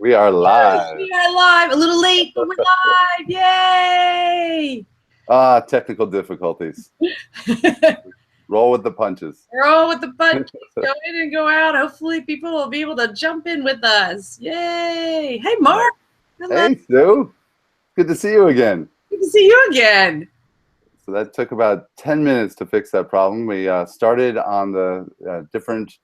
We are Yes, live. we are live. A little late, but we're live. Yay! Technical difficulties. Roll with the punches. Roll with the punches. Go in and go out. Hopefully, people will be able to jump in with us. Yay! Hey, Mark. Hello. Hey, Sue. Good to see you again. Good to see you again. So that took about 10 minutes to fix that problem. We started on the different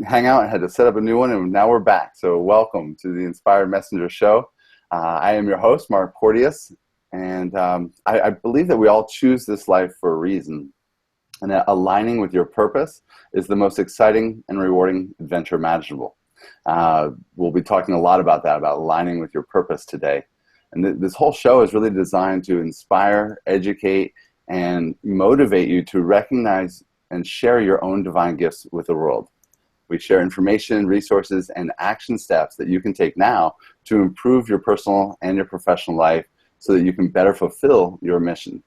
Hangout, had to set up a new one, and now we're back. So welcome to the Inspired Messenger Show. I am your host, Mark Porteous, and I believe that we all choose this life for a reason, and that aligning with your purpose is the most exciting and rewarding adventure imaginable. We'll be talking a lot about that, about aligning with your purpose today. And this whole show is really designed to inspire, educate, and motivate you to recognize and share your own divine gifts with the world. We share information, resources, and action steps that you can take now to improve your personal and your professional life so that you can better fulfill your mission.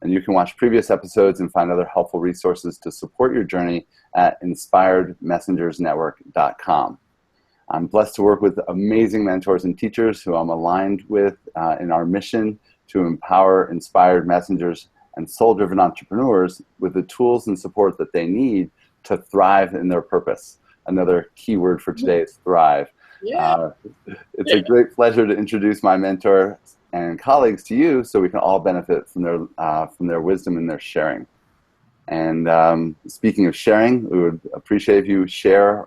And you can watch previous episodes and find other helpful resources to support your journey at inspiredmessengersnetwork.com. I'm blessed to work with amazing mentors and teachers who I'm aligned with in our mission to empower inspired messengers and soul-driven entrepreneurs with the tools and support that they need to thrive in their purpose. Another key word for today is thrive. Yeah. It's a great pleasure to introduce my mentor and colleagues to you so we can all benefit from their wisdom and their sharing. And speaking of sharing, we would appreciate if you share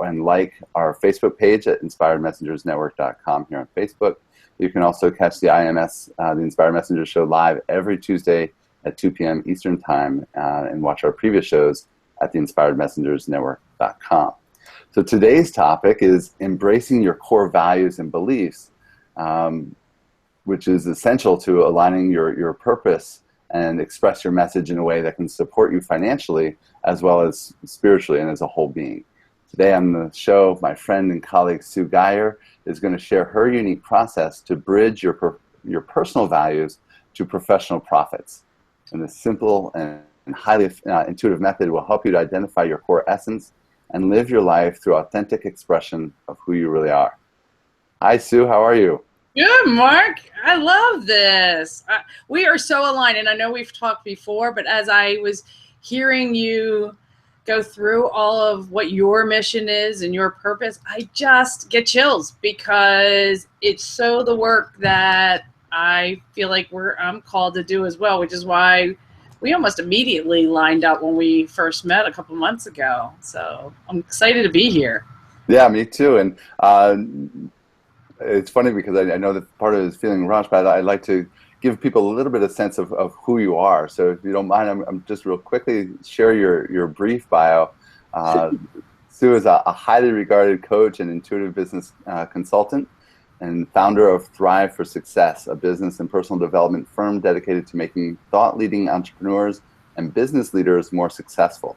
and like our Facebook page at inspiredmessengersnetwork.com here on Facebook. You can also catch the IMS, the Inspired Messenger Show, live every Tuesday at 2 p.m. Eastern Time and watch our previous shows at the inspiredmessengersnetwork.com. So today's topic is embracing your core values and beliefs, which is essential to aligning your purpose and express your message in a way that can support you financially as well as spiritually and as a whole being. Today on the show, my friend and colleague Sue Geyer is going to share her unique process to bridge your personal values to professional profits. And this simple and highly intuitive method will help you to identify your core essence and live your life through authentic expression of who you really are. Hi, Sue. How are you? Good, Mark. I love this. We are so aligned, and I know we've talked before, but as I was hearing you go through all of what your mission is and your purpose, I just get chills because it's so the work that I feel like I'm called to do as well, which is why we almost immediately lined up when we first met a couple months ago. So I'm excited to be here. Yeah, me too. And it's funny because I know that part of it is feeling rushed, but I'd like to give people a little bit of sense of who you are. So if you don't mind, I'm just real quickly share your brief bio. Sue is a highly regarded coach and intuitive business consultant and founder of Thrive for Success, a business and personal development firm dedicated to making thought-leading entrepreneurs and business leaders more successful.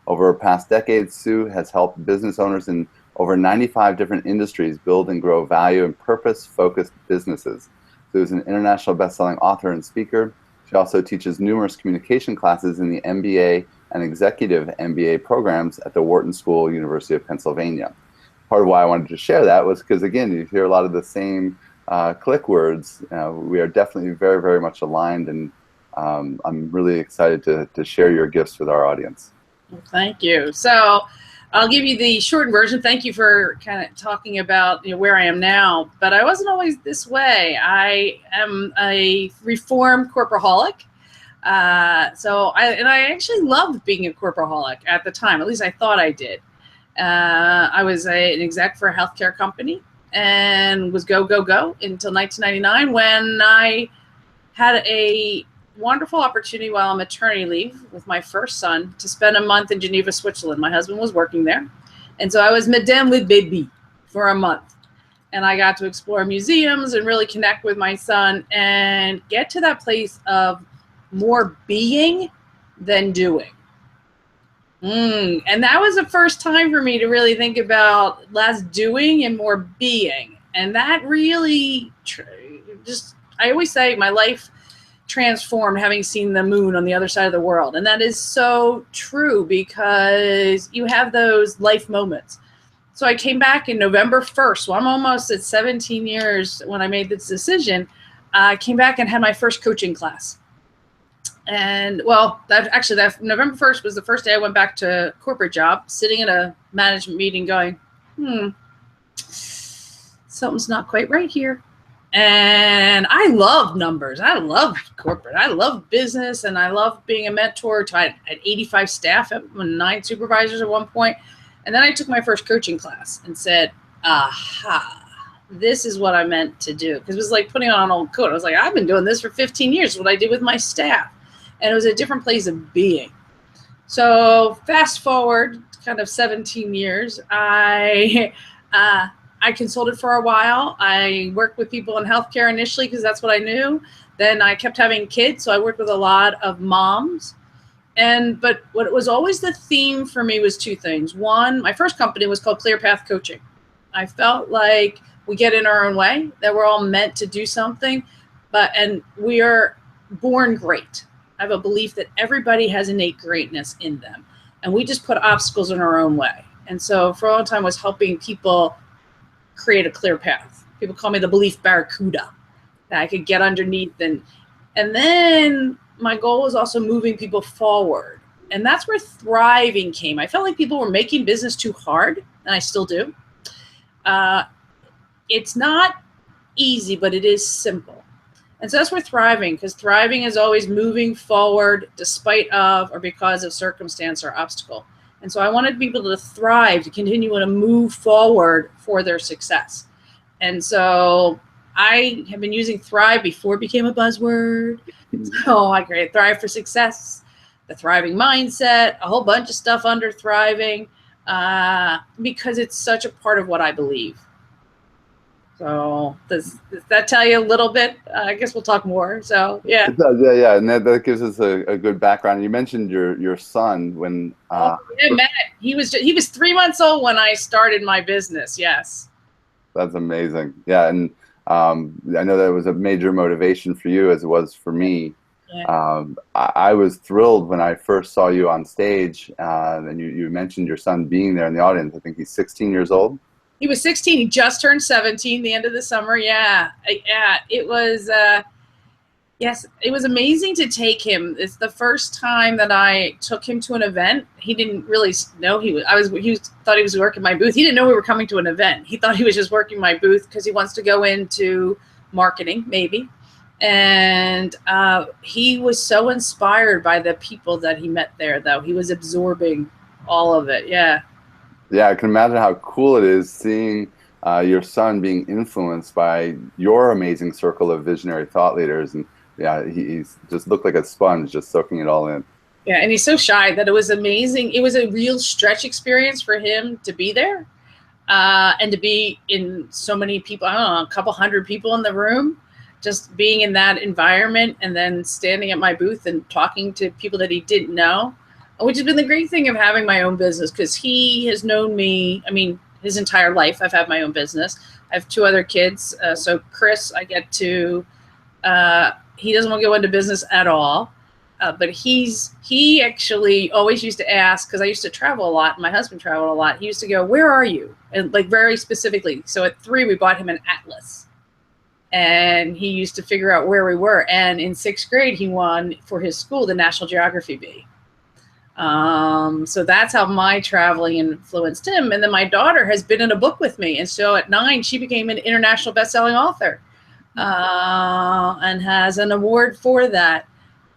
Over past decades, Sue has helped business owners in over 95 different industries build and grow value and purpose-focused businesses. Sue is an international best-selling author and speaker. She also teaches numerous communication classes in the MBA and Executive MBA programs at the Wharton School, University of Pennsylvania. Part of why I wanted to share that was because, again, you hear a lot of the same click words. We are definitely very, very much aligned, and I'm really excited to share your gifts with our audience. Well, thank you. So I'll give you the short version. Thank you for kind of talking about where I am now, but I wasn't always this way. I am a reformed corporaholic. So I actually loved being a corporaholic at the time. At least I thought I did. I was an exec for a healthcare company and was go until 1999 when I had a wonderful opportunity while on maternity leave with my first son to spend a month in Geneva, Switzerland. My husband was working there. And so I was Madame with baby for a month. And I got to explore museums and really connect with my son and get to that place of more being than doing. And that was the first time for me to really think about less doing and more being. And that really I always say my life transformed having seen the moon on the other side of the world. And that is so true because you have those life moments. So I came back in November 1st. Well, I'm almost at 17 years when I made this decision. I came back and had my first coaching class. And well, that November 1st was the first day I went back to corporate job, sitting in a management meeting going, something's not quite right here. And I love numbers. I love corporate. I love business. And I love being a mentor to I had 85 staff and 9 supervisors at one point. And then I took my first coaching class and said, aha, this is what I meant to do. Because it was like putting on an old coat. I was like, I've been doing this for 15 years, what I did with my staff. And it was a different place of being. So fast forward kind of 17 years, I consulted for a while. I worked with people in healthcare initially because that's what I knew. Then I kept having kids, so I worked with a lot of moms. But what was always the theme for me was 2 things. One, my first company was called Clear Path Coaching. I felt like we get in our own way, that we're all meant to do something, and we are born great. I have a belief that everybody has innate greatness in them, and we just put obstacles in our own way. And so for a long time I was helping people create a clear path. People call me the belief barracuda, that I could get underneath. And then my goal was also moving people forward. And that's where thriving came. I felt like people were making business too hard, and I still do. It's not easy, but it is simple. And so that's where thriving, because thriving is always moving forward despite of or because of circumstance or obstacle. And so I wanted people to thrive, to continue to move forward for their success. And so I have been using Thrive before it became a buzzword. So I created Thrive for Success, the Thriving Mindset, a whole bunch of stuff under Thriving, because it's such a part of what I believe. So does that tell you a little bit? I guess we'll talk more. So yeah. It does, yeah, and that gives us a good background. You mentioned your son when. Yeah, Matt. He was 3 months old when I started my business. Yes. That's amazing. Yeah, and I know that was a major motivation for you, as it was for me. Yeah. I was thrilled when I first saw you on stage, and you mentioned your son being there in the audience. I think he's 16 years old. He was 16. He just turned 17 the end of the summer. Yeah. It was, yes, it was amazing to take him. It's the first time that I took him to an event. He didn't really know he thought he was working my booth. He didn't know we were coming to an event. He thought he was just working my booth because he wants to go into marketing, maybe. And he was so inspired by the people that he met there, though. He was absorbing all of it. Yeah. Yeah, I can imagine how cool it is seeing your son being influenced by your amazing circle of visionary thought leaders. And yeah, he's just looked like a sponge, just soaking it all in. Yeah, and he's so shy that it was amazing. It was a real stretch experience for him to be there and to be in so many people, I don't know, a couple hundred people in the room, just being in that environment and then standing at my booth and talking to people that he didn't know. Which has been the great thing of having my own business, because he has known me, I mean, his entire life. I've had my own business. I have 2 other kids. So Chris, I get to, he doesn't want to go into business at all. But he actually always used to ask, because I used to travel a lot, and my husband traveled a lot. He used to go, where are you? And like very specifically. So at 3, we bought him an atlas. And he used to figure out where we were. And in 6th grade, he won for his school the National Geography Bee. So that's how my traveling influenced him. And then my daughter has been in a book with me. And so at 9, she became an international best-selling author, and has an award for that.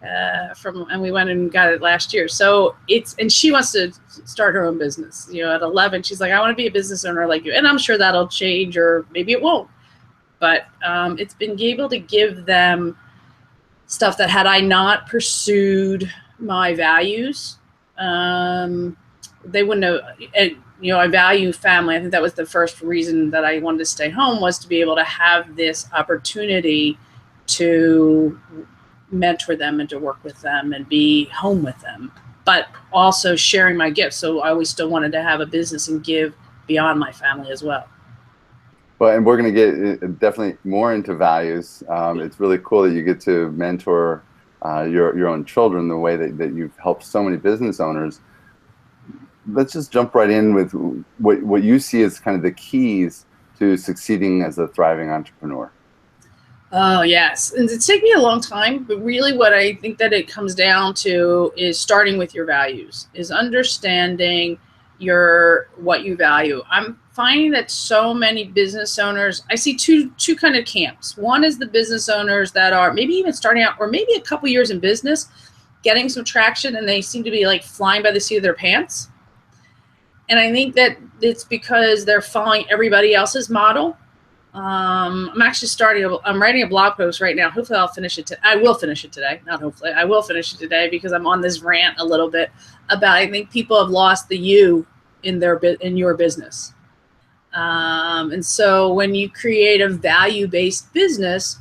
And we went and got it last year. So and she wants to start her own business. You know, at 11, she's like, I want to be a business owner like you. And I'm sure that'll change, or maybe it won't. But it's been able to give them stuff that had I not pursued my values, they wouldn't have, you know, I value family. I think that was the first reason that I wanted to stay home, was to be able to have this opportunity to mentor them and to work with them and be home with them, but also sharing my gifts. So I always still wanted to have a business and give beyond my family as well. Well, and we're going to get definitely more into values. It's really cool that you get to mentor your own children the way that you've helped so many business owners. let's just jump right in with what you see as kind of the keys to succeeding as a thriving entrepreneur. Oh, yes. And it's taken me a long time, but really what I think that it comes down to is starting with your values, is understanding what you value. I'm finding that so many business owners, I see two kind of camps. One is the business owners that are maybe even starting out or maybe a couple years in business, getting some traction, and they seem to be like flying by the seat of their pants. And I think that it's because they're following everybody else's model. I'm actually I'm writing a blog post right now. Hopefully I'll finish it. I will finish it today. Not hopefully. I will finish it today because I'm on this rant a little bit about, I think people have lost the you in your business. And so when you create a value-based business,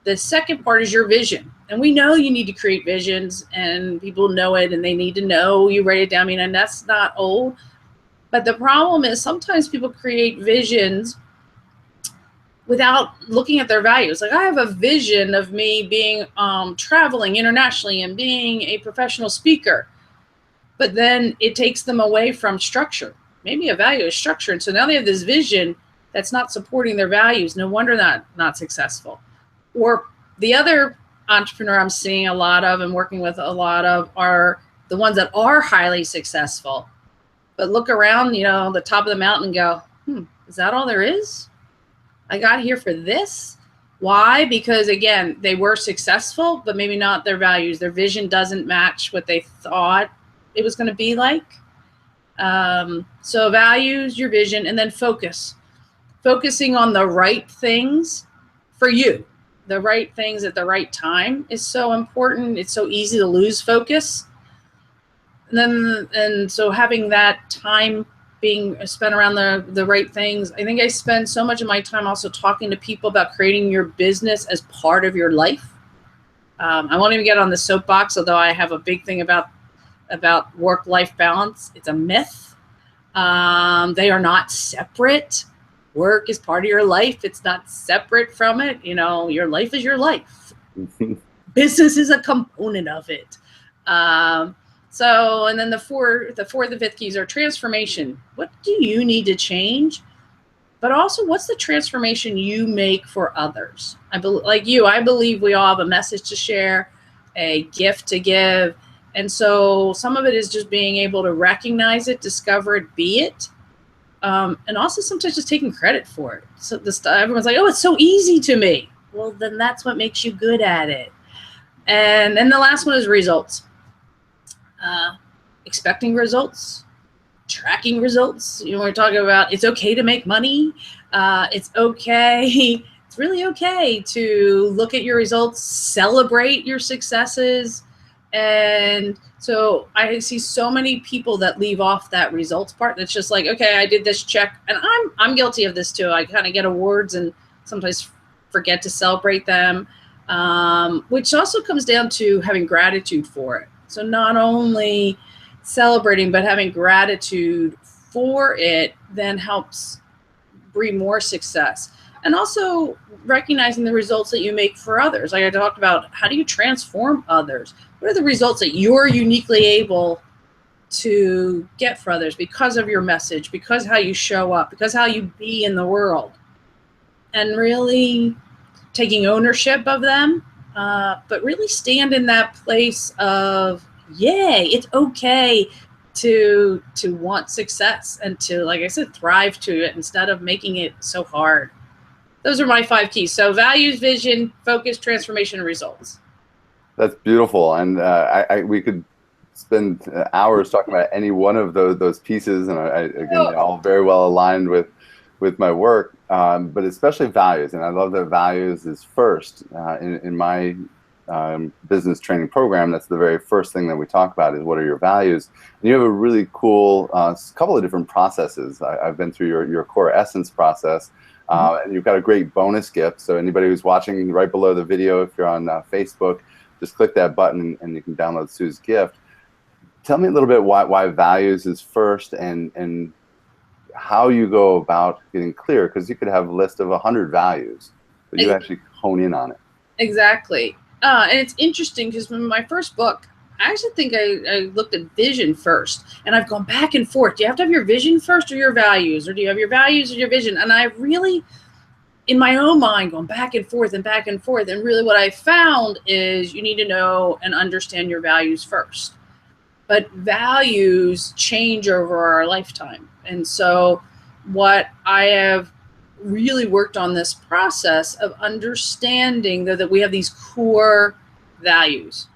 the second part is your vision. And we know you need to create visions, and people know it, and they need to know you write it down. I mean, and that's not old. But the problem is sometimes people create visions without looking at their values. Like, I have a vision of me being traveling internationally and being a professional speaker, but then it takes them away from structure. Maybe a value is structure, and so now they have this vision that's not supporting their values. No wonder they're not successful. Or the other entrepreneur I'm seeing a lot of and working with a lot of are the ones that are highly successful, but look around, the top of the mountain and go, is that all there is? I got here for this. Why? Because again, they were successful, but maybe not their values. Their vision doesn't match what they thought it was going to be like. So values, your vision, and then focusing on the right things for you. The right things at the right time is so important. It's so easy to lose focus. And so having that time being spent around the right things. I think I spend so much of my time also talking to people about creating your business as part of your life. I won't even get on the soapbox, although I have a big thing about work-life balance. It's a myth. They are not separate. Work is part of your life. It's not separate from it. Your life is your life. Business is a component of it. And then the fourth and fifth keys are transformation. What do you need to change? But also, what's the transformation you make for others? I believe we all have a message to share, a gift to give. And so some of it is just being able to recognize it, discover it, be it. And also sometimes just taking credit for it. So everyone's like, oh, it's so easy to me. Well, then that's what makes you good at it. And then the last one is results. Expecting results, tracking results. We're talking about it's okay to make money. It's okay. It's really okay to look at your results, celebrate your successes. And so I see so many people that leave off that results part. That's just like, okay, I did this check. And I'm guilty of this too. I kind of get awards and sometimes forget to celebrate them, which also comes down to having gratitude for it. So not only celebrating, but having gratitude for it then helps breed more success. And also recognizing the results that you make for others. Like I talked about, how do you transform others? What are the results that you're uniquely able to get for others because of your message, because how you show up, because how you be in the world? And really taking ownership of them. But really stand in that place of, yay, it's okay to want success and to, like I said, thrive to it instead of making it so hard. Those are my 5 keys. So values, vision, focus, transformation, and results. That's beautiful. And we could spend hours talking about any one of those pieces. And again, they're all very well aligned with my work, but especially values. And I love that values is first in my business training program. That's the very first thing that we talk about is what are your values. And you have a really cool couple of different processes. I've been through your core essence process. And you've got a great bonus gift. So anybody who's watching right below the video, if you're on Facebook, just click that button and you can download Sue's gift. Tell me a little bit why values is first and how you go about getting clear, because you could have a list of 100 values, but you actually hone in on it. Exactly. And it's interesting because in my first book, I actually think I looked at vision first, and I've gone back and forth. Do you have to have your vision first or your values, or do you have your values or your vision? And I really, in my own mind, going back and forth and back and forth. And really what I found is you need to know and understand your values first. But values change over our lifetime. And so what I have really worked on this process of understanding that we have these core values.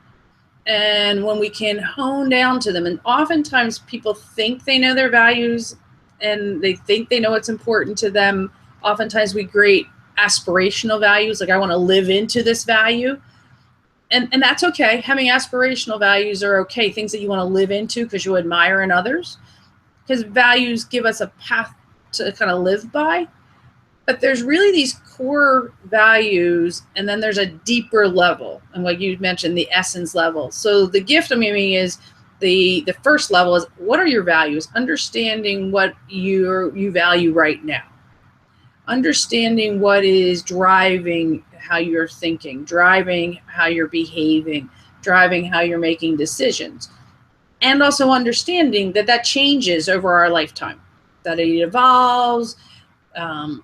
And when we can hone down to them, and oftentimes people think they know their values and they think they know what's important to them. Oftentimes we create aspirational values, like I want to live into this value. And that's okay. Having aspirational values are okay, things that you want to live into because you admire in others. Because values give us a path to kind of live by. But there's really these core values, and then there's a deeper level, and like you mentioned, the essence level. So the gift I'm giving is the first level is, what are your values? Understanding what you value right now. Understanding what is driving how you're thinking, driving how you're behaving, driving how you're making decisions. And also understanding that changes over our lifetime, that it evolves.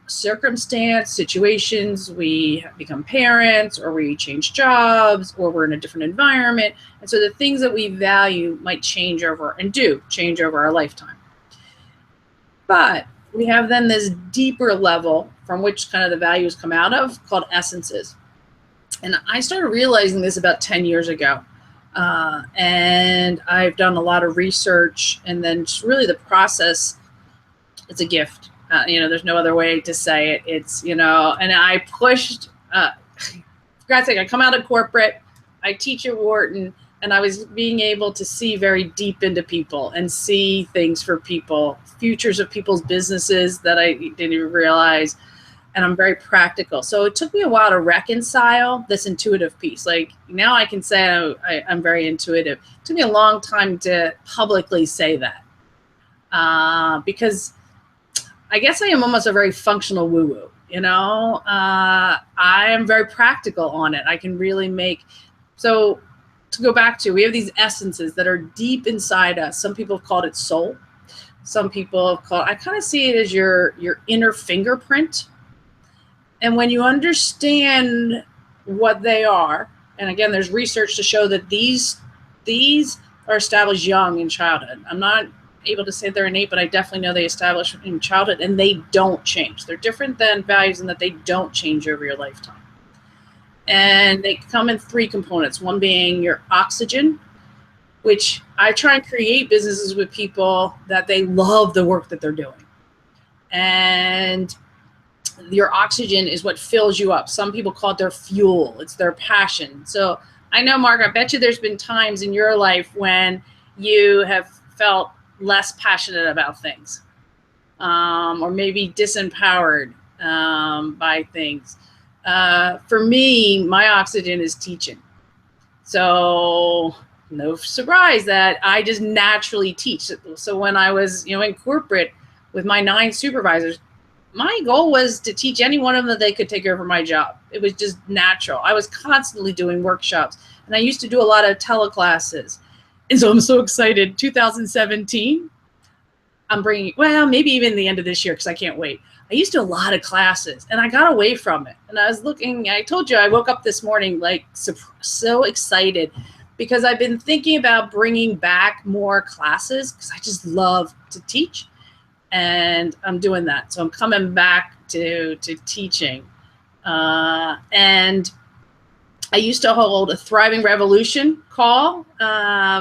Circumstance, situations, we become parents, or we change jobs, or we're in a different environment. And so the things that we value might change over, and do change over our lifetime. But we have then this deeper level from which kind of the values come out of, called essences. And I started realizing this about 10 years ago. And I've done a lot of research, and then just really the process, it's a gift. There's no other way to say it. It's, and I pushed, for God's sake, I come out of corporate, I teach at Wharton, and I was being able to see very deep into people and see things for people, futures of people's businesses that I didn't even realize. And I'm very practical. So it took me a while to reconcile this intuitive piece. Like now I can say I'm very intuitive. It took me a long time to publicly say that because I guess I am almost a very functional woo-woo, I am very practical on it. I can really so to go back to, we have these essences that are deep inside us. Some people have called it soul. Some people have I kind of see it as your inner fingerprint. And when you understand what they are, and again, there's research to show that these are established young in childhood. I'm not able to say they're innate, but I definitely know they establish in childhood, and they don't change. They're different than values in that they don't change over your lifetime. And they come in three components. One being your oxygen, which I try and create businesses with people that they love the work that they're doing. And your oxygen is what fills you up. Some people call it their fuel. It's their passion. So I know, Mark, I bet you there's been times in your life when you have felt less passionate about things, or maybe disempowered by things. For me, my oxygen is teaching. So no surprise that I just naturally teach. So when I was, in corporate with my 9 supervisors, my goal was to teach any one of them that they could take over my job. It was just natural. I was constantly doing workshops, and I used to do a lot of teleclasses. And so I'm so excited. 2017, I'm bringing, maybe even the end of this year, because I can't wait. I used to do a lot of classes, and I got away from it. And I was looking, I told you, I woke up this morning like so excited, because I've been thinking about bringing back more classes, because I just love to teach. And I'm doing that. So I'm coming back to teaching. And I used to hold a Thriving Revolution call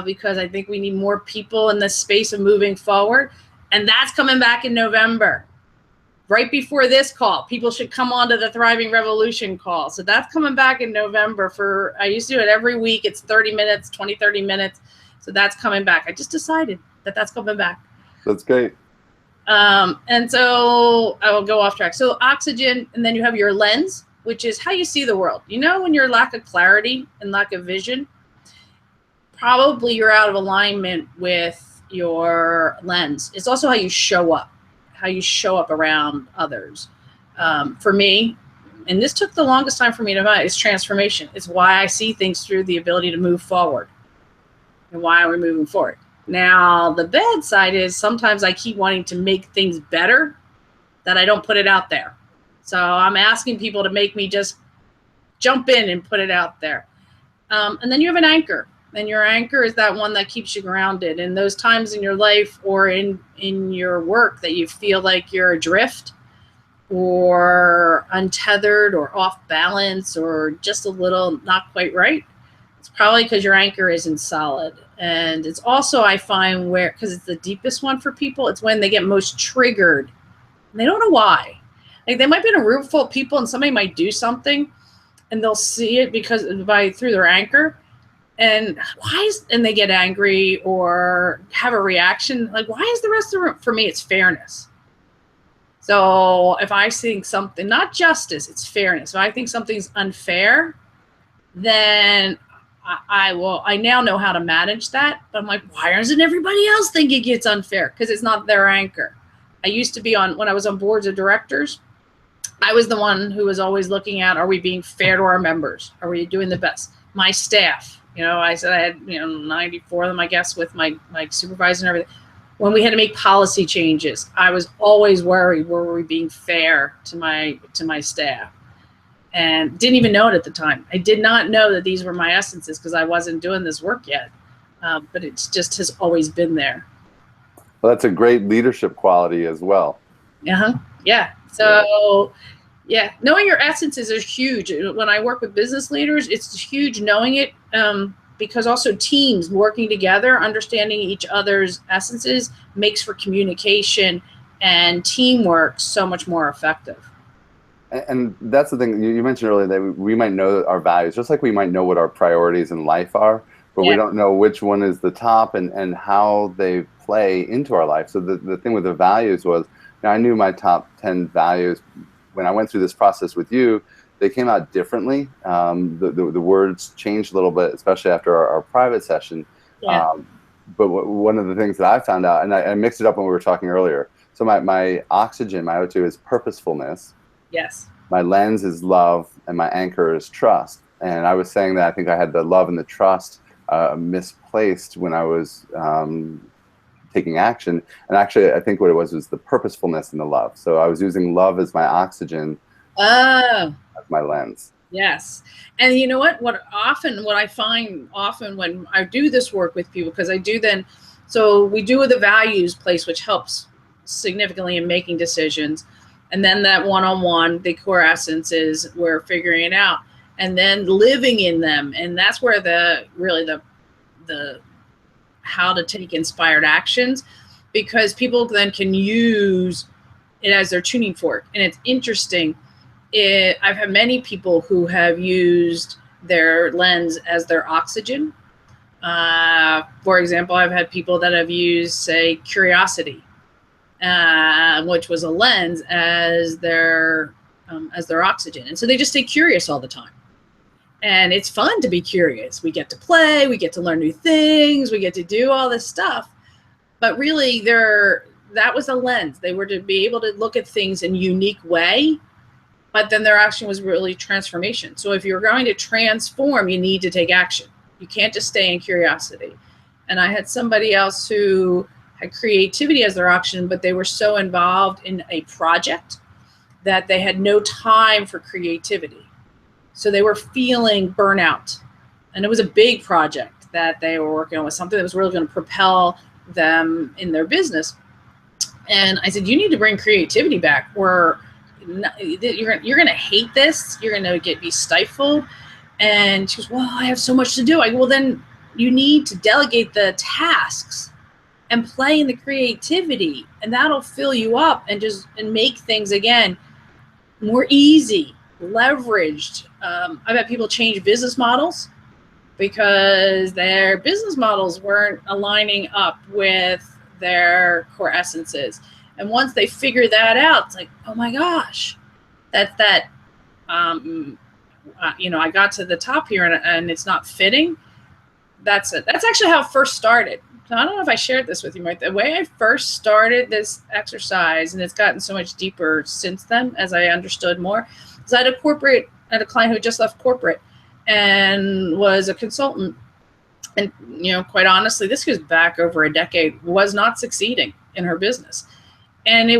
because I think we need more people in this space of moving forward. And that's coming back in November. Right before this call, people should come on to the Thriving Revolution call. So that's coming back in November. I used to do it every week. It's 30 minutes, 20, 30 minutes. So that's coming back. I just decided that that's coming back. That's great. And so I will go off track. So oxygen, and then you have your lens, which is how you see the world. When you're lack of clarity and lack of vision, probably you're out of alignment with your lens. It's also how you show up around others. For me, and this took the longest time for me to find, is transformation. It's why I see things through the ability to move forward. and why are we moving forward? Now, the bad side is sometimes I keep wanting to make things better that I don't put it out there. So I'm asking people to make me just jump in and put it out there. And then you have an anchor. And your anchor is that one that keeps you grounded. In those times in your life or in your work that you feel like you're adrift or untethered or off balance or just a little not quite right, it's probably because your anchor isn't solid. And it's also, I find, where, because it's the deepest one for people, it's when they get most triggered. And they don't know why. Like, they might be in a room full of people and somebody might do something and they'll see it through their anchor. And and they get angry or have a reaction. Like, why is the rest of the room? For me, it's fairness. So if I think something, not justice, it's fairness. If I think something's unfair, then I now know how to manage that. But I'm like, why doesn't everybody else think it gets unfair? Because it's not their anchor. I used to be when I was on boards of directors, I was the one who was always looking at, are we being fair to our members? Are we doing the best? My staff, I said I had, 94 of them, I guess, with my supervisor and everything. When we had to make policy changes, I was always worried, were we being fair to my staff? And didn't even know it at the time. I did not know that these were my essences because I wasn't doing this work yet. But it just has always been there. Well, that's a great leadership quality as well. Yeah. So, yeah, knowing your essences is huge. When I work with business leaders, it's huge knowing it because also teams working together, understanding each other's essences makes for communication and teamwork so much more effective. And that's the thing you mentioned earlier, that we might know our values, just like we might know what our priorities in life are, but we don't know which one is the top and how they play into our life. So the thing with the values was, I knew my top 10 values. When I went through this process with you, they came out differently. The words changed a little bit, especially after our private session. Yeah. But one of the things that I found out, and I mixed it up when we were talking earlier. So my oxygen, my O2 is purposefulness. Yes. My lens is love, and my anchor is trust. And I was saying that I think I had the love and the trust misplaced when I was taking action. And actually, I think what it was the purposefulness and the love. So I was using love as my oxygen, as my lens. Yes. And you know what I find often when I do this work with people, because I do then, so we do the values place, which helps significantly in making decisions. And then that one-on-one, the core essences, we're figuring it out. And then living in them. And that's where the how to take inspired actions, because people then can use it as their tuning fork. And it's interesting. I've had many people who have used their lens as their oxygen. For example, I've had people that have used, say, curiosity, which was a lens as their oxygen. And so they just stay curious all the time. And it's fun to be curious. We get to play, we get to learn new things, we get to do all this stuff. But really, that was a lens. They were to be able to look at things in a unique way, but then their action was really transformation. So if you're going to transform, you need to take action. You can't just stay in curiosity. And I had somebody else who had creativity as their action, but they were so involved in a project that they had no time for creativity. So they were feeling burnout. And it was a big project that they were working on, with something that was really going to propel them in their business. And I said, you need to bring creativity back, or you're going to hate this. You're going to be stifled. And she goes, well, I have so much to do. I go, well, then you need to delegate the tasks and play in the creativity, and that'll fill you up and make things, again, more easy, leveraged. I've had people change business models because their business models weren't aligning up with their core essences. And once they figure that out, it's like, oh my gosh, I got to the top here and it's not fitting. That's it. That's actually how it first started. So I don't know if I shared this with you, Mike. The way I first started this exercise, and it's gotten so much deeper since then as I understood more, is I had a client who just left corporate and was a consultant. and quite honestly, this goes back over a decade, was not succeeding in her business. And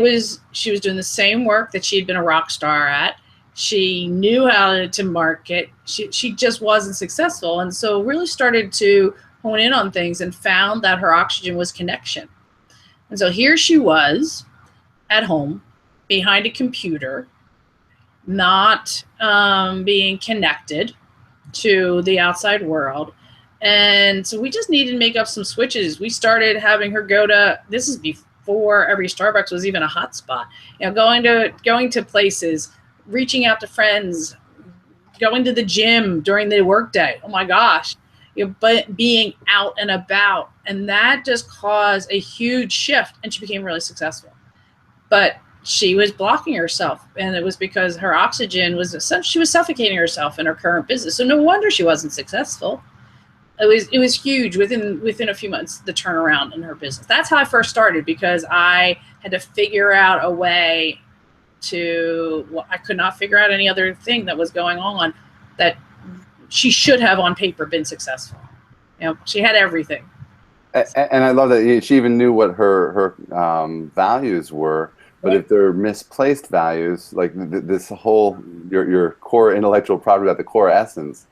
she was doing the same work that she had been a rock star at. She knew how to market. She just wasn't successful. And so really started to hone in on things and found that her oxygen was connection. And so here she was at home behind a computer, not being connected to the outside world. And so we just needed to make up some switches. We started having her go to, this is before every Starbucks was even a hot spot, going to places, reaching out to friends, going to the gym during the workday. Oh my gosh, but being out and about. And that just caused a huge shift, and she became really successful. But she was blocking herself, and it was because her oxygen she was suffocating herself in her current business. So no wonder she wasn't successful. It was huge within a few months, the turnaround in her business. That's how I first started, because I had to figure out a way I could not figure out any other thing that was going on that she should have on paper been successful. She had everything. And I love that she even knew what her values were. But if they're misplaced values, like this whole, your core intellectual property, at the core essence,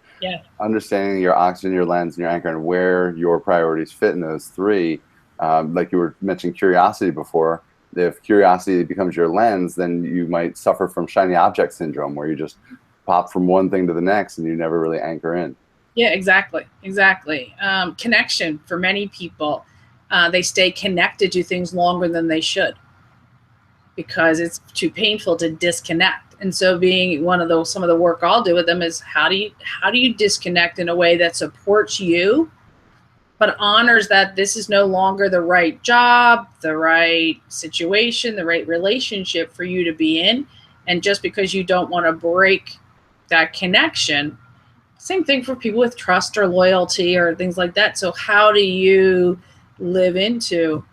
understanding your oxygen, your lens, and your anchor, and where your priorities fit in those three, like you were mentioning curiosity before. If curiosity becomes your lens, then you might suffer from shiny object syndrome, where you just pop from one thing to the next and you never really anchor in. Yeah, exactly. Connection for many people, they stay connected to things longer than they should, because it's too painful to disconnect. And so being some of the work I'll do with them is how do you disconnect in a way that supports you, but honors that this is no longer the right job, the right situation, the right relationship for you to be in. And just because you don't want to break that connection, same thing for people with trust or loyalty or things like that. So how do you live into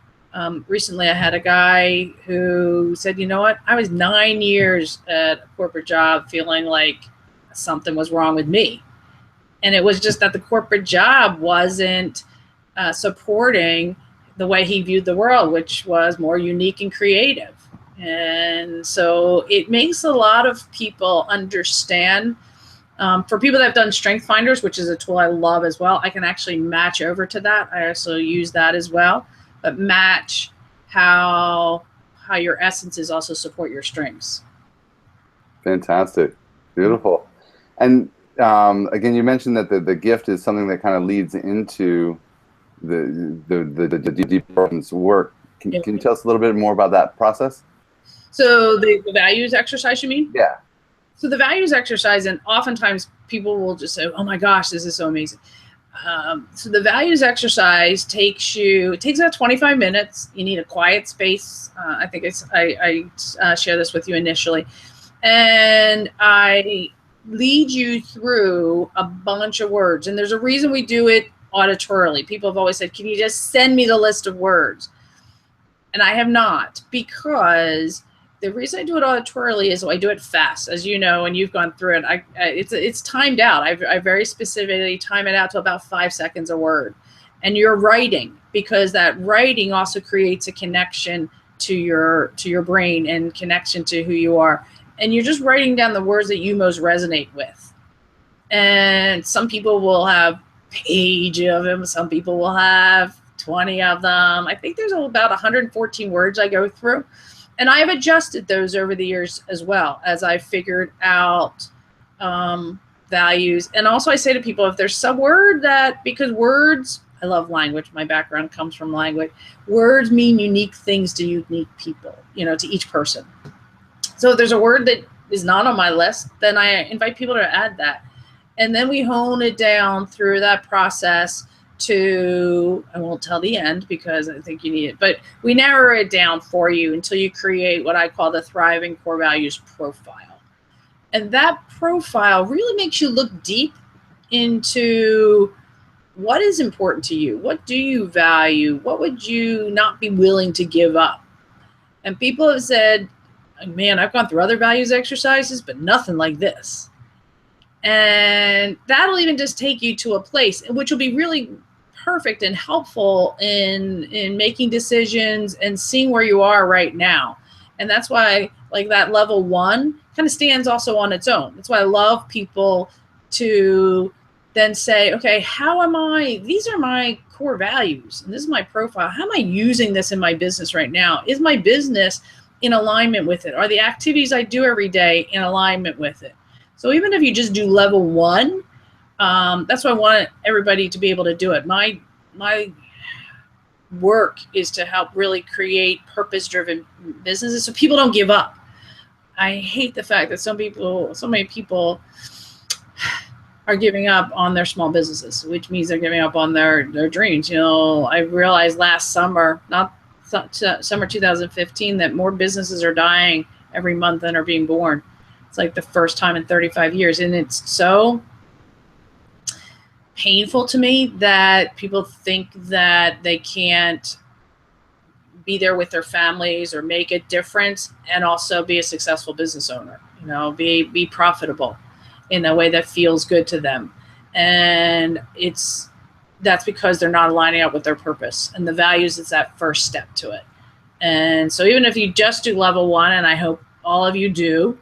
recently I had a guy who said, you know what, I was 9 years at a corporate job feeling like something was wrong with me. And it was just that the corporate job wasn't supporting the way he viewed the world, which was more unique and creative. And so it makes a lot of people understand. For people that have done Strength Finders, which is a tool I love as well, I can actually match over to that. I also use that as well. But match how your essences also support your strengths. Fantastic. Beautiful. And again, you mentioned that the gift is something that kind of leads into the deep work. Can you tell us a little bit more about that process? So the values exercise, you mean? Yeah. So the values exercise, and oftentimes people will just say, oh my gosh, this is so amazing. So the values exercise takes about 25 minutes. You need a quiet space. I think I share this with you initially. And I lead you through a bunch of words. And there's a reason we do it auditorily. People have always said, can you just send me the list of words? And I have not, because the reason I do it auditorily is I do it fast, as you know, and you've gone through it. It's timed out. I very specifically time it out to about 5 seconds a word. And you're writing, because that writing also creates a connection to your brain and connection to who you are. And you're just writing down the words that you most resonate with. And some people will have page of them. Some people will have 20 of them. I think there's about 114 words I go through. And I have adjusted those over the years as well, as I figured out values. And also I say to people, if there's some word because words, I love language. My background comes from language. Words mean unique things to unique people, to each person. So if there's a word that is not on my list, then I invite people to add that. And then we hone it down through that process to, I won't tell the end because I think you need it, but we narrow it down for you until you create what I call the Thriving Core Values profile. And that profile really makes you look deep into what is important to you. What do you value? What would you not be willing to give up? And people have said, man, I've gone through other values exercises, but nothing like this. And that'll even just take you to a place, which will be really perfect and helpful in making decisions and seeing where you are right now. And that's why, like, that level 1 kind of stands also on its own. That's why I love people to then say, okay, how am I, these are my core values and this is my profile. How am I using this in my business right now? Is my business in alignment with it? Are the activities I do every day in alignment with it? So even if you just do level 1, that's why I want everybody to be able to do it. My work is to help really create purpose-driven businesses so people don't give up. I hate the fact that so many people are giving up on their small businesses, which means they're giving up on their dreams. You know, I realized last summer, summer 2015, that more businesses are dying every month than are being born. It's like the first time in 35 years. And it's so painful to me that people think that they can't be there with their families or make a difference and also be a successful business owner, you know, be profitable in a way that feels good to them. And that's because they're not aligning up with their purpose and the values. It's that first step to it. And so even if you just do level 1, and I hope all of you do,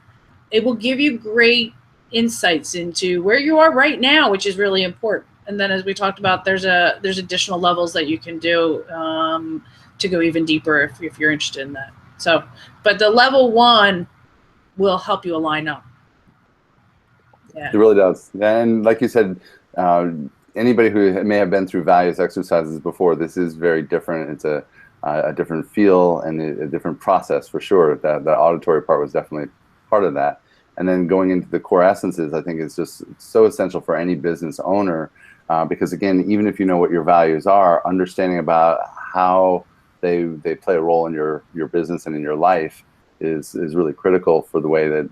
it will give you great insights into where you are right now, which is really important. And then, as we talked about, there's additional levels that you can do to go even deeper if you're interested in that. So, but the level 1 will help you align up. Yeah. It really does. And like you said, anybody who may have been through values exercises before, this is very different. It's a different feel and a different process for sure. That auditory part was definitely part of that. And then going into the core essences, I think it's just so essential for any business owner because, again, even if you know what your values are, understanding about how they play a role in your business and in your life is really critical for the way that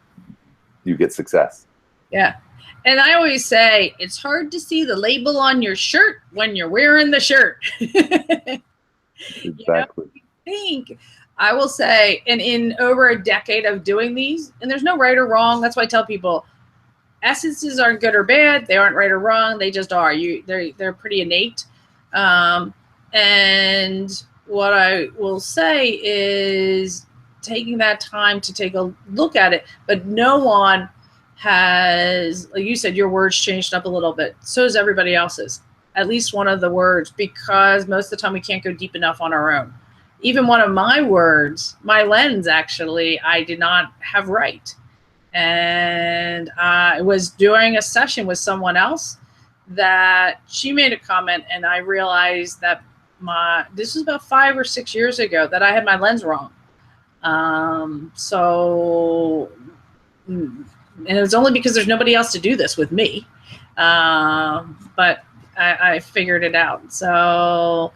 you get success. Yeah. And I always say it's hard to see the label on your shirt when you're wearing the shirt. Exactly. You know, I will say, and in over a decade of doing these, and there's no right or wrong. That's why I tell people essences aren't good or bad. They aren't right or wrong. They just are. They're pretty innate. And what I will say is taking that time to take a look at it, but no one has, like you said, your words changed up a little bit. So does everybody else's. At least one of the words, because most of the time we can't go deep enough on our own. Even one of my words, my lens, actually, I did not have right. And I was doing a session with someone else that she made a comment, and I realized that this was about 5 or 6 years ago, that I had my lens wrong. And it was only because there's nobody else to do this with me. But I figured it out. So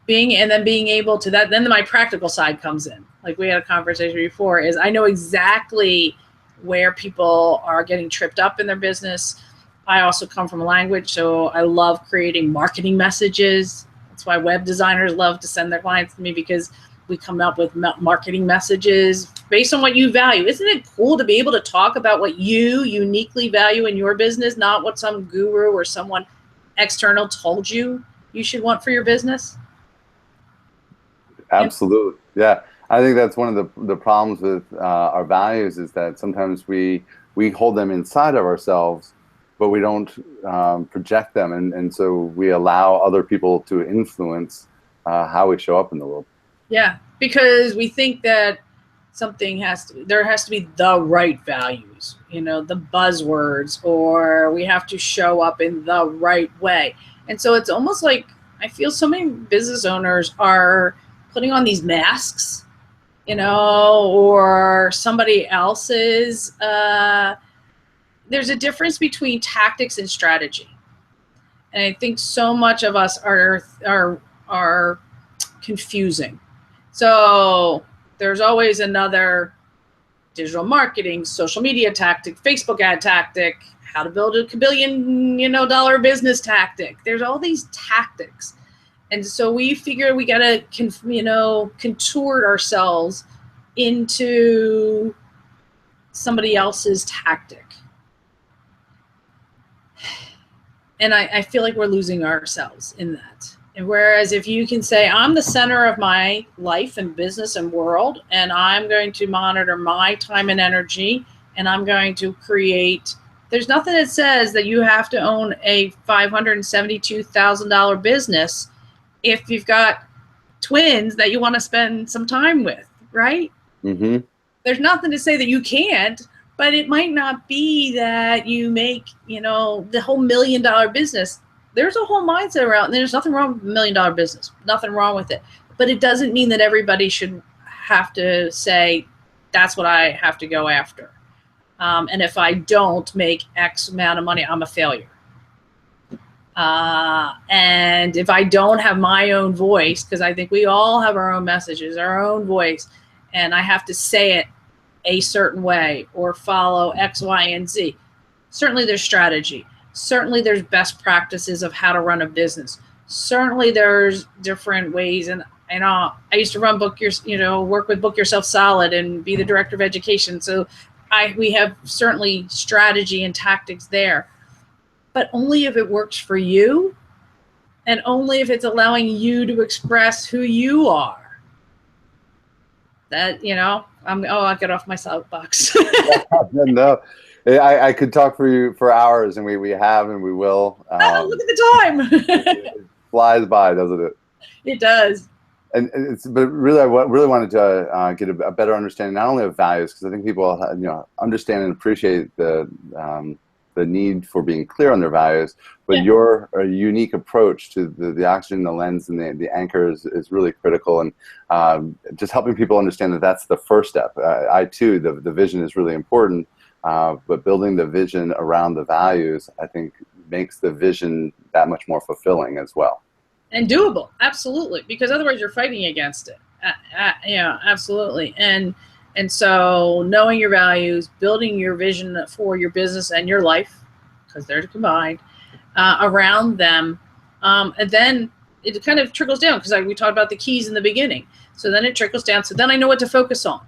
being able to that, then my practical side comes in. Like we had a conversation before, is I know exactly where people are getting tripped up in their business. I also come from a language, so I love creating marketing messages. That's why web designers love to send their clients to me, because we come up with marketing messages based on what you value. Isn't it cool to be able to talk about what you uniquely value in your business, not what some guru or someone external told you should want for your business? Absolutely. Yeah. I think that's one of the problems with our values, is that sometimes we hold them inside of ourselves, but we don't project them. And so we allow other people to influence how we show up in the world. Yeah, because we think that there has to be the right values, the buzzwords, or we have to show up in the right way. And so it's almost like I feel so many business owners are putting on these masks, or somebody else's. There's a difference between tactics and strategy. And I think so much of us are confusing. So there's always another digital marketing, social media tactic, Facebook ad tactic, how to build a $1 billion business tactic. There's all these tactics. And so we figure we got to, contort ourselves into somebody else's tactic. And I feel like we're losing ourselves in that. And whereas if you can say, I'm the center of my life and business and world, and I'm going to monitor my time and energy, and I'm going to create, there's nothing that says that you have to own a $572,000 business if you've got twins that you want to spend some time with, right? Mm-hmm. There's nothing to say that you can't, but it might not be that you make, the whole $1 million business. There's a whole mindset around, and there's nothing wrong with $1 million business, nothing wrong with it. But it doesn't mean that everybody should have to say, that's what I have to go after. And if I don't make X amount of money, I'm a failure. And if I don't have my own voice, because I think we all have our own messages, our own voice, and I have to say it a certain way or follow X, Y, and Z. Certainly there's strategy. Certainly there's best practices of how to run a business. Certainly there's different ways. And I used to run work with Book Yourself Solid and be the director of education. So we have certainly strategy and tactics there, but only if it works for you and only if it's allowing you to express who you are. That, I'll get off my soapbox. No, I could talk for you for hours, and we have, and we will. Look at the time. It flies by, doesn't it? It does. But really, I really wanted to get a better understanding, not only of values, because I think people, understand and appreciate the need for being clear on their values, but your unique approach to the oxygen, the lens, and the anchor is really critical, and just helping people understand that that's the first step. I too, the vision is really important, but building the vision around the values, I think, makes the vision that much more fulfilling as well. And doable, absolutely, because otherwise you're fighting against it. Absolutely. And so knowing your values, building your vision for your business and your life, because they're combined, around them, and then it kind of trickles down, because we talked about the keys in the beginning. So then it trickles down. So then I know what to focus on.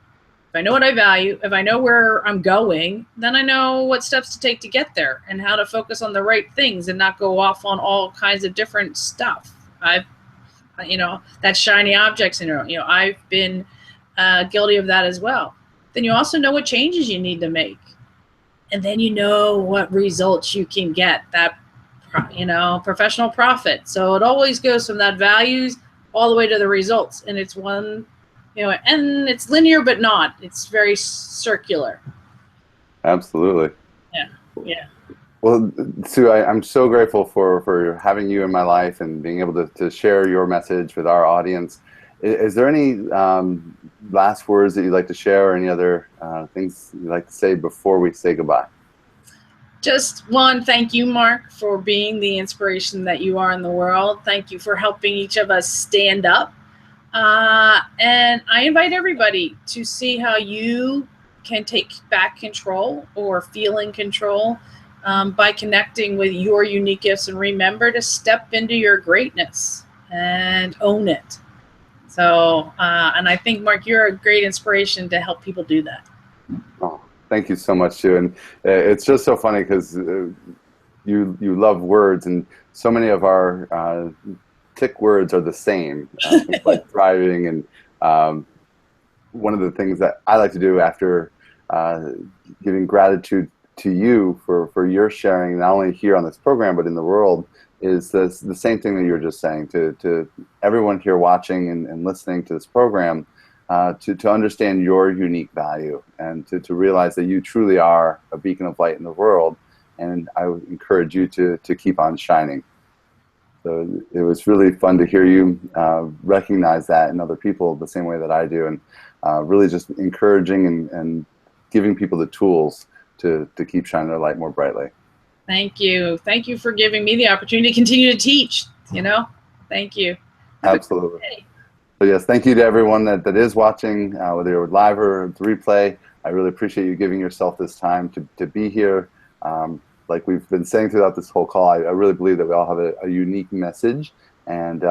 If I know what I value, if I know where I'm going, then I know what steps to take to get there and how to focus on the right things and not go off on all kinds of different stuff. That shiny object syndrome, I've been guilty of that as well. Then you also know what changes you need to make. And then you know what results you can get, that, professional profit. So it always goes from that values all the way to the results. And it's one, and it's linear, but not. It's very circular. Absolutely. Yeah. Well, Sue, I'm so grateful for having you in my life and being able to share your message with our audience. Is there any last words that you'd like to share, or any other things you'd like to say before we say goodbye? Just one, thank you, Mark, for being the inspiration that you are in the world. Thank you for helping each of us stand up. And I invite everybody to see how you can take back control or feel in control by connecting with your unique gifts, and remember to step into your greatness and own it. So, and I think, Mark, you're a great inspiration to help people do that. Oh, thank you so much, Sue. And it's just so funny because you love words, and so many of our tick words are the same, like thriving. And one of the things that I like to do after giving gratitude to you for your sharing, not only here on this program, but in the world, is the same thing that you were just saying, to everyone here watching and listening to this program, to understand your unique value, and to realize that you truly are a beacon of light in the world. And I would encourage you to keep on shining. So it was really fun to hear you recognize that in other people the same way that I do, and really just encouraging and giving people the tools to keep shining their light more brightly. Thank you. Thank you for giving me the opportunity to continue to teach, Thank you. Absolutely. So yes, thank you to everyone that is watching, whether you're live or the replay. I really appreciate you giving yourself this time to be here. Like we've been saying throughout this whole call, I really believe that we all have a unique message. And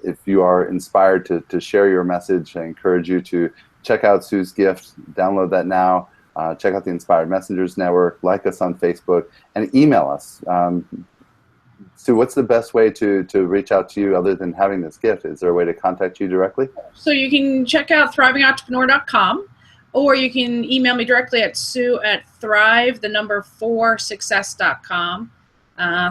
if you are inspired to share your message, I encourage you to check out Sue's gift, download that now. Check out the Inspired Messengers Network, like us on Facebook, and email us. Sue, what's the best way to reach out to you other than having this gift? Is there a way to contact you directly? So you can check out thrivingentrepreneur.com, or you can email me directly at sue@thrive4success.com.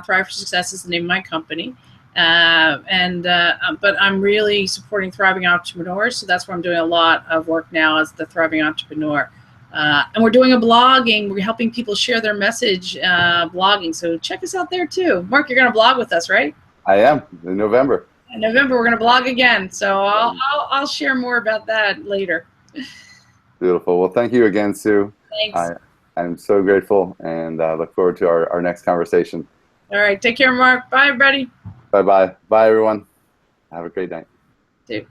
Thrive for Success is the name of my company. But I'm really supporting thriving entrepreneurs, so that's where I'm doing a lot of work now as the Thriving Entrepreneur. And we're doing a blogging. We're helping people share their message blogging. So check us out there too. Mark, you're going to blog with us, right? I am, in November. In November, we're going to blog again. So I'll share more about that later. Beautiful. Well, thank you again, Sue. Thanks. I'm so grateful, and look forward to our next conversation. All right. Take care, Mark. Bye, everybody. Bye-bye. Bye, everyone. Have a great night. Dude.